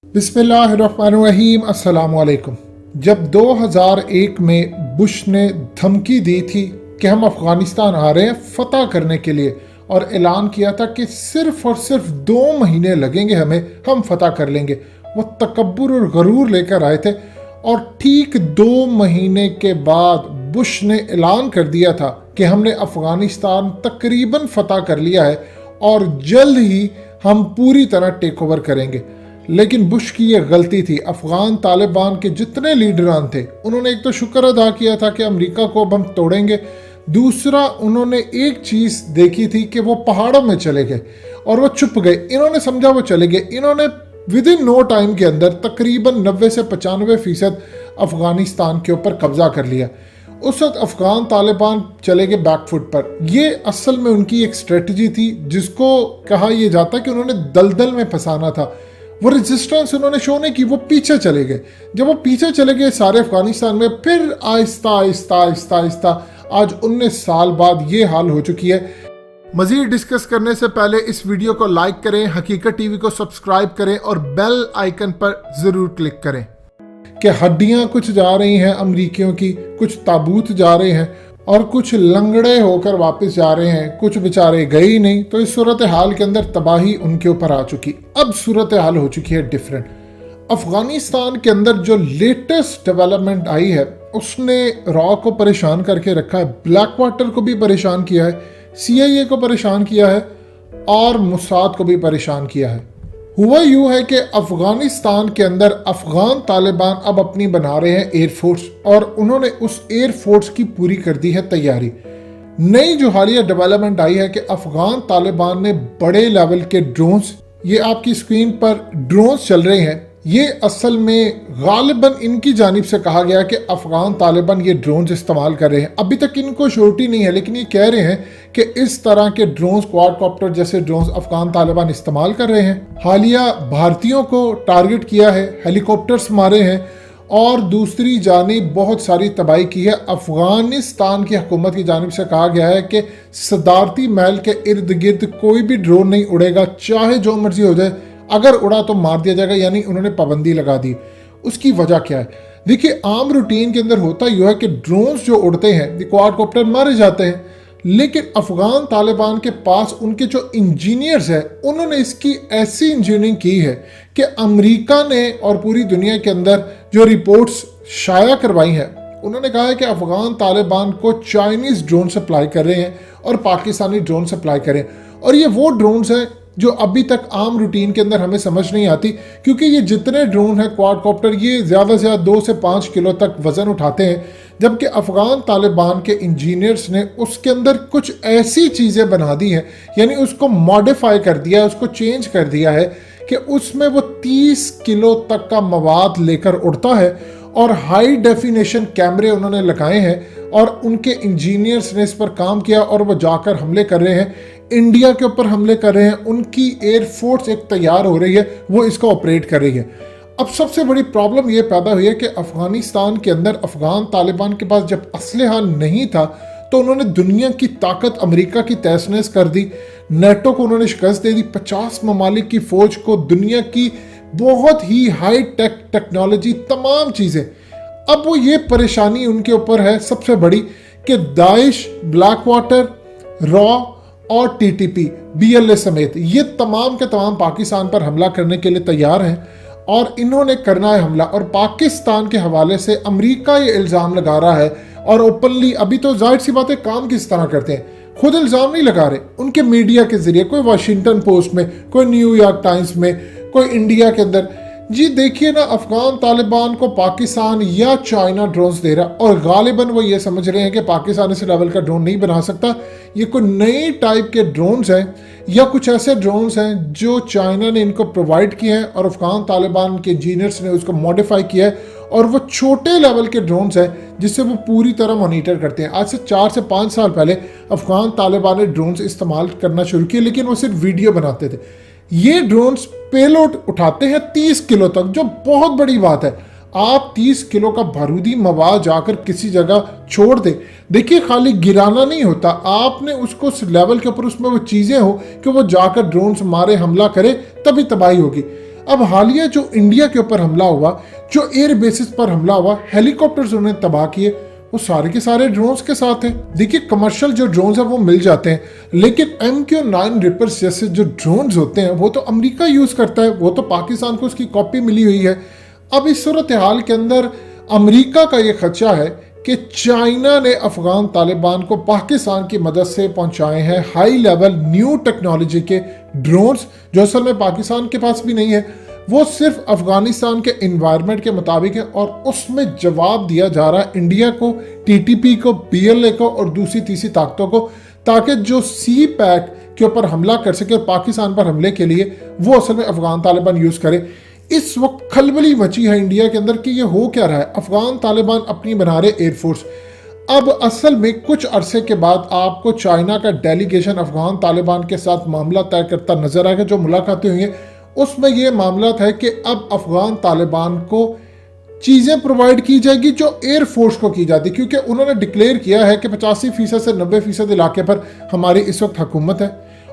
बिस्मिल्लाहिर्रहमानिर्रहीम अस्सलाम वालेकुम। जब 2001 में बुश ने धमकी दी थी कि हम अफ़गानिस्तान आ रहे हैं फ़तह करने के लिए और ऐलान किया था कि सिर्फ़ और सिर्फ 2 महीने लगेंगे हमें, हम फ़तह कर लेंगे, वो तकब्बुर और गरूर लेकर आए थे। और ठीक 2 महीने के बाद बुश ने ऐलान कर दिया था कि हमने अफ़गानिस्तान तकरीबन फ़तह कर लिया है और जल्द ही हम पूरी तरह टेक ओवर करेंगे। लेकिन बुश की यह गलती थी। अफगान तालिबान के जितने लीडरान थे उन्होंने एक तो शुक्र अदा किया था कि अमेरिका को अब हम तोड़ेंगे, दूसरा उन्होंने एक चीज़ देखी थी कि वो पहाड़ों में चले गए और वो छुप गए। इन्होंने समझा वो चले गए, इन्होंने विद इन नो टाइम के अंदर तकरीबन 90 से 95% अफगानिस्तान के ऊपर कब्जा कर लिया। उस वक्त अफगान तालिबान चले गए बैकफुट पर। ये असल में उनकी एक स्ट्रेटजी थी जिसको कहा यह जाता कि उन्होंने दलदल में फंसाना था। वो रेजिस्टेंस उन्होंने शो नहीं की, वो पीछे चले गए। जब वो पीछे चले गए सारे अफगानिस्तान में, फिर आहिस्ता आहिस्ता आहिस्ता आहिस्ता आज 19 साल बाद ये हाल हो चुकी है। मजीद डिस्कस करने से पहले इस वीडियो को लाइक करें, हकीकत टीवी को सब्सक्राइब करें और बेल आइकन पर ज़रूर क्लिक करें। कि हड्डियां कुछ जा रही हैं अमरीकियों की, कुछ ताबूत जा रहे हैं और कुछ लंगड़े होकर वापस जा रहे हैं, कुछ बेचारे गए ही नहीं। तो इस सूरत हाल के अंदर तबाही उनके ऊपर आ चुकी। अब सूरत हाल हो चुकी है डिफरेंट। अफगानिस्तान के अंदर जो लेटेस्ट डेवलपमेंट आई है उसने रॉ को परेशान करके रखा है, ब्लैक वाटर को भी परेशान किया है, CIA को परेशान किया है और मुसाद को भी परेशान किया है। हुआ यूं है कि अफगानिस्तान के अंदर अफगान तालिबान अब अपनी बना रहे हैं एयरफोर्स और उन्होंने उस एयरफोर्स की पूरी कर दी है तैयारी। नई जो हालिया डेवलपमेंट आई है कि अफगान तालिबान ने बड़े लेवल के ड्रोन्स, ये आपकी स्क्रीन पर ड्रोन्स चल रहे हैं, ये असल में गालिबन इनकी जानिब से कहा गया कि अफगान तालिबान ये ड्रोन्स इस्तेमाल कर रहे हैं। अभी तक इनको श्योरिटी नहीं है लेकिन ये कह रहे हैं कि इस तरह के ड्रोन्स, क्वाडकॉप्टर जैसे ड्रोन्स अफगान तालिबान इस्तेमाल कर रहे हैं। हालिया भारतीयों को टारगेट किया है, हेलीकॉप्टर्स मारे हैं और दूसरी जानिब बहुत सारी तबाही की है। अफगानिस्तान की हुकूमत की जानिब से कहा गया है कि सदारती महल के इर्द गिर्द कोई भी ड्रोन नहीं उड़ेगा, चाहे जो मर्जी हो जाए, अगर उड़ा तो मार दिया जाएगा, यानी उन्होंने पाबंदी लगा दी। उसकी वजह क्या है? देखिए, आम रूटीन के अंदर होता यह है कि ड्रोन्स जो उड़ते हैं, क्वाडकॉप्टर मारे जाते हैं, लेकिन अफगान तालिबान के पास उनके जो इंजीनियर्स हैं उन्होंने इसकी ऐसी इंजीनियरिंग की है कि अमेरिका ने और पूरी दुनिया के अंदर जो रिपोर्ट्स शाया करवाई हैं, उन्होंने कहा है कि अफगान तालिबान को चाइनीज़ ड्रोन सप्लाई कर रहे हैं और पाकिस्तानी ड्रोन सप्लाई कर रहे हैं। और ये वो ड्रोन्स हैं जो अभी तक आम रूटीन के अंदर हमें समझ नहीं आती, क्योंकि ये जितने ड्रोन हैं क्वाडकॉप्टर, ये ज़्यादा से ज़्यादा 2 से 5 किलो तक वज़न उठाते हैं, जबकि अफ़गान तालिबान के इंजीनियर्स ने उसके अंदर कुछ ऐसी चीज़ें बना दी हैं, यानी उसको मॉडिफाई कर दिया है, उसको चेंज कर दिया है कि उसमें वो 30 किलो तक का मवाद लेकर उड़ता है और हाई डेफिनेशन कैमरे उन्होंने लगाए हैं और उनके इंजीनियर्स ने इस पर काम किया और वो जाकर हमले कर रहे हैं, इंडिया के ऊपर हमले कर रहे हैं। उनकी एयरफोर्स एक तैयार हो रही है, वो इसको ऑपरेट कर रही है। अब सबसे बड़ी प्रॉब्लम ये पैदा हुई है कि अफगानिस्तान के अंदर अफगान तालिबान के पास जब असलहा नहीं था तो उन्होंने दुनिया की ताकत अमेरिका की तहस-नहस कर दी, नेटो को उन्होंने शिकस्त दे दी, 50 ममालिक की फौज को, दुनिया की बहुत ही हाई टेक टेक्नोलॉजी, तमाम चीज़ें। अब वो ये परेशानी उनके ऊपर है सबसे बड़ी कि दाइश, ब्लैक वाटर, रॉ और TTP, BLA समेत ये तमाम के तमाम पाकिस्तान पर हमला करने के लिए तैयार हैं और इन्होंने करना है हमला। और पाकिस्तान के हवाले से अमेरिका ये इल्ज़ाम लगा रहा है और ओपनली, अभी तो जाहिर सी बात है काम किस तरह करते हैं, खुद इल्ज़ाम नहीं लगा रहे, उनके मीडिया के जरिए, कोई वाशिंगटन पोस्ट में, कोई न्यूयॉर्क टाइम्स में, कोई इंडिया के अंदर। जी देखिए ना, अफगान तालिबान को पाकिस्तान या चाइना ड्रोन्स दे रहा और गालिबन वो ये समझ रहे हैं कि पाकिस्तान इस लेवल का ड्रोन नहीं बना सकता। ये कोई नई टाइप के ड्रोन्स हैं या कुछ ऐसे ड्रोन्स हैं जो चाइना ने इनको प्रोवाइड किए हैं और अफगान तालिबान के इंजीनियर्स ने उसको मॉडिफाई किया है और वो छोटे लेवल के ड्रोन्स हैं जिससे वो पूरी तरह मॉनिटर करते हैं। आज से 4 से 5 साल पहले अफगान तालिबान ने ड्रोन्स इस्तेमाल करना शुरू किए, लेकिन वो सिर्फ वीडियो बनाते थे। ये ड्रोन्स पेलोड उठाते हैं 30 किलो तक, जो बहुत बड़ी बात है। आप 30 किलो का बारूदी मवाद जाकर किसी जगह छोड़ दे, देखिए खाली गिराना नहीं होता, आपने उसको उस लेवल के ऊपर उसमें वो चीज़ें हो कि वो जाकर ड्रोन से मारे, हमला करे, तभी तबाही होगी। अब हालिया जो इंडिया के ऊपर हमला हुआ, जो एयर बेसिस पर हमला हुआ, हेलीकॉप्टर्स उन्होंने तबाह किए, वो सारे के सारे ड्रोन्स के साथ हैं। देखिए कमर्शियल जो ड्रोन्स हैं वो मिल जाते हैं, लेकिन MQ-9 रिपर्स जैसे जो ड्रोन्स होते हैं वो तो अमेरिका यूज करता है, वो तो पाकिस्तान को उसकी कॉपी मिली हुई है। अब इस सूरत हाल के अंदर अमेरिका का ये खदशा है कि चाइना ने अफगान तालिबान को पाकिस्तान की मदद से पहुंचाए हैं हाई लेवल न्यू टेक्नोलॉजी के ड्रोन्स, जो असल में पाकिस्तान के पास भी नहीं है, वो सिर्फ अफगानिस्तान के इन्वायरमेंट के मुताबिक है। और उसमें जवाब दिया जा रहा है इंडिया को, TTP को, PLA को और दूसरी तीसरी ताकतों को, ताकि जो सी पैक के ऊपर हमला कर सके और पाकिस्तान पर हमले के लिए वो असल में अफगान तालिबान यूज करे। इस वक्त खलबली मची है इंडिया के अंदर कि ये हो क्या रहा है। अफगान तालिबान अपनी बना रहे एयरफोर्स। अब असल में कुछ अरसे के बाद आपको चाइना का डेलीगेशन अफगान तालिबान के साथ मामला तय करता नजर आएगा। जो मुलाकातें हुई हैं उसमें यह मामला था कि अब अफगान तालिबान को चीज़ें प्रोवाइड की जाएगी जो एयरफोर्स को की जाती, क्योंकि उन्होंने डिक्लेयर किया है कि 85% से 90% इलाके पर हमारी इस वक्त हुकूमत है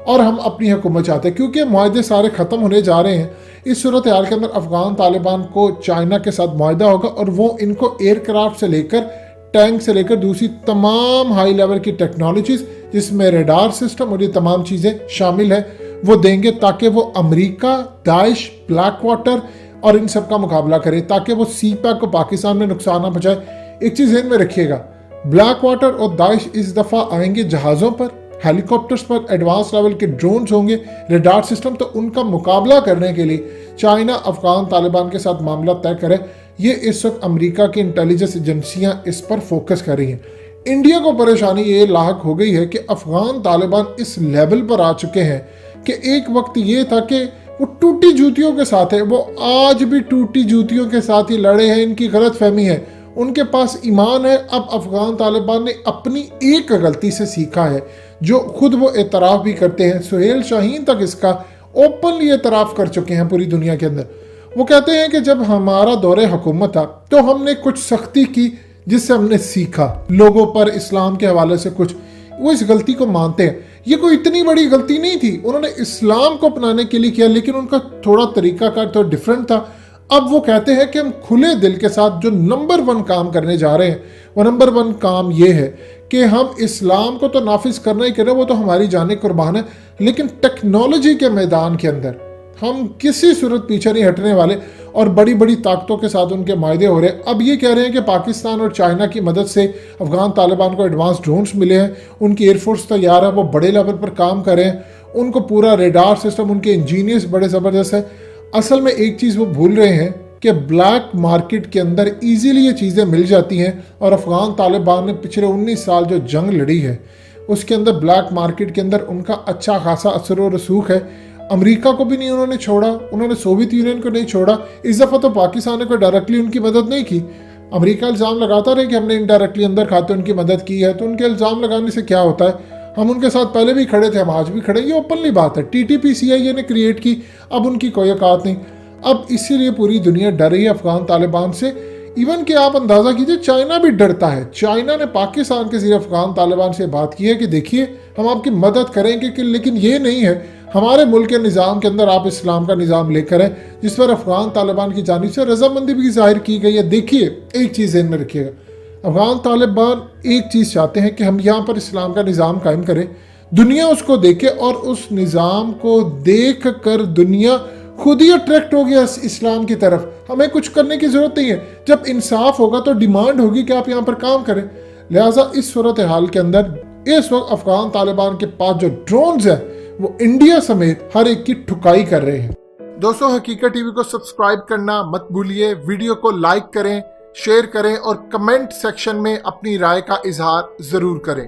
और हम अपनी हुकूमत चाहते हैं। क्योंकि मुआहदे सारे ख़त्म होने जा रहे हैं, इस सूरत हाल के अंदर अफगान तालिबान को चाइना के साथ मुआहदा होगा और वो इनको एयरक्राफ्ट से लेकर, टैंक से लेकर दूसरी तमाम हाई लेवल की टेक्नोलॉजीज जिसमें रेडार सिस्टम और ये तमाम चीज़ें शामिल है वो देंगे, ताकि वो अमेरिका, दाइश, ब्लैक वाटर और इन सब का मुकाबला करें, ताकि वो सी पैक को पाकिस्तान में नुकसान ना पहुंचाए। एक चीज़ ध्यान में रखिएगा, ब्लैक वाटर और दाइश इस दफ़ा आएंगे जहाज़ों पर, हेलीकॉप्टर्स पर, एडवांस लेवल के ड्रोन्स होंगे, रेडार सिस्टम, तो उनका मुकाबला करने के लिए चाइना अफगान तालिबान के साथ मामला तय करे। ये इस वक्त अमेरिका की इंटेलिजेंस एजेंसियां इस पर फोकस कर रही हैं। इंडिया को परेशानी ये लाक हो गई है कि अफगान तालिबान इस लेवल पर आ चुके हैं कि एक वक्त ये था कि वो टूटी जूतियों के साथ है, वो आज भी टूटी जूतियों के साथ ही लड़े हैं। इनकी गलत फहमी है, उनके पास ईमान है। अब अफगान तालिबान ने अपनी एक गलती से सीखा है, जो खुद वो एतराफ़ भी करते हैं। सुहेल शाहीन तक इसका ओपनली एतराफ़ कर चुके हैं पूरी दुनिया के अंदर। वो कहते हैं कि जब हमारा दौरे हुकूमत था तो हमने कुछ सख्ती की जिससे हमने सीखा, लोगों पर इस्लाम के हवाले से कुछ, वो इस गलती को मानते हैं। ये कोई इतनी बड़ी गलती नहीं थी, उन्होंने इस्लाम को अपनाने के लिए किया, लेकिन उनका थोड़ा तरीकाकार थोड़ा डिफरेंट था। अब वो कहते हैं कि हम खुले दिल के साथ जो नंबर 1 काम करने जा रहे हैं, वो नंबर 1 काम ये है कि हम इस्लाम को तो नाफिज करना ही करें, वो तो हमारी जाने कुर्बान है, लेकिन टेक्नोलॉजी के मैदान के अंदर हम किसी सूरत पीछे नहीं हटने वाले। और बड़ी बड़ी ताकतों के साथ उनके मायदे हो रहे हैं। अब ये कह रहे हैं कि पाकिस्तान और चाइना की मदद से अफगान तालिबान को एडवांस ड्रोन्स मिले हैं, उनकी एयरफोर्स तैयार है, वो बड़े लेवल पर काम कर रहे हैं, उनको पूरा रेडार सिस्टम, उनके इंजीनियर्स बड़े ज़बरदस्त है। असल में एक चीज़ वो भूल रहे हैं कि ब्लैक मार्केट के अंदर ईजीली ये चीज़ें मिल जाती हैं। और अफगान तालिबान ने पिछले 19 साल जो जंग लड़ी है उसके अंदर ब्लैक मार्केट के अंदर उनका अच्छा खासा असर व रसूख है। अमेरिका को भी नहीं उन्होंने छोड़ा, उन्होंने सोवियत यूनियन को नहीं छोड़ा। इस दफ़ा तो पाकिस्तान ने कोई डायरेक्टली उनकी मदद नहीं की। अमेरिका इल्ज़ाम लगाता रहे कि हमने इनडायरेक्टली अंदर खाते उनकी मदद की है, तो उनके इल्ज़ाम लगाने से क्या होता है। हम उनके साथ पहले भी खड़े थे, हम आज भी खड़े, ये ओपनली बात है। TTP CIA ने क्रिएट की, अब उनकी कोई औकात नहीं। अब इसीलिए पूरी दुनिया डर रही है अफगान तालिबान से। इवन कि आप अंदाज़ा कीजिए चाइना भी डरता है। चाइना ने पाकिस्तान के ज़रिए अफगान तालिबान से बात की है कि देखिए हम आपकी मदद करेंगे कि, लेकिन ये नहीं है हमारे मुल्क के निज़ाम के अंदर आप इस्लाम का निज़ाम लेकर हैं, जिस पर अफगान तालिबान की जानिब से रजामंदी भी जाहिर की गई है। देखिए एक चीज़ ध्यान में रखिएगा, अफगान तालिबान एक चीज़ चाहते हैं कि हम यहाँ पर इस्लाम का निज़ाम कायम करें, दुनिया उसको देखे और उस निज़ाम को देख कर दुनिया खुद ही अट्रैक्ट हो गया इस्लाम की तरफ। हमें कुछ करने की ज़रूरत नहीं है। जब इंसाफ होगा तो डिमांड होगी कि आप यहाँ पर काम करें। लिहाजा इस सूरत हाल के अंदर इस वक्त अफगान तालिबान के पास जो ड्रोन्स हैं वो इंडिया समेत हर एक की ठुकाई कर रहे हैं। दोस्तों, हकीकत टीवी को सब्सक्राइब करना मत भूलिए, वीडियो को लाइक करें, शेयर करें और कमेंट सेक्शन में अपनी राय का इजहार जरूर करें।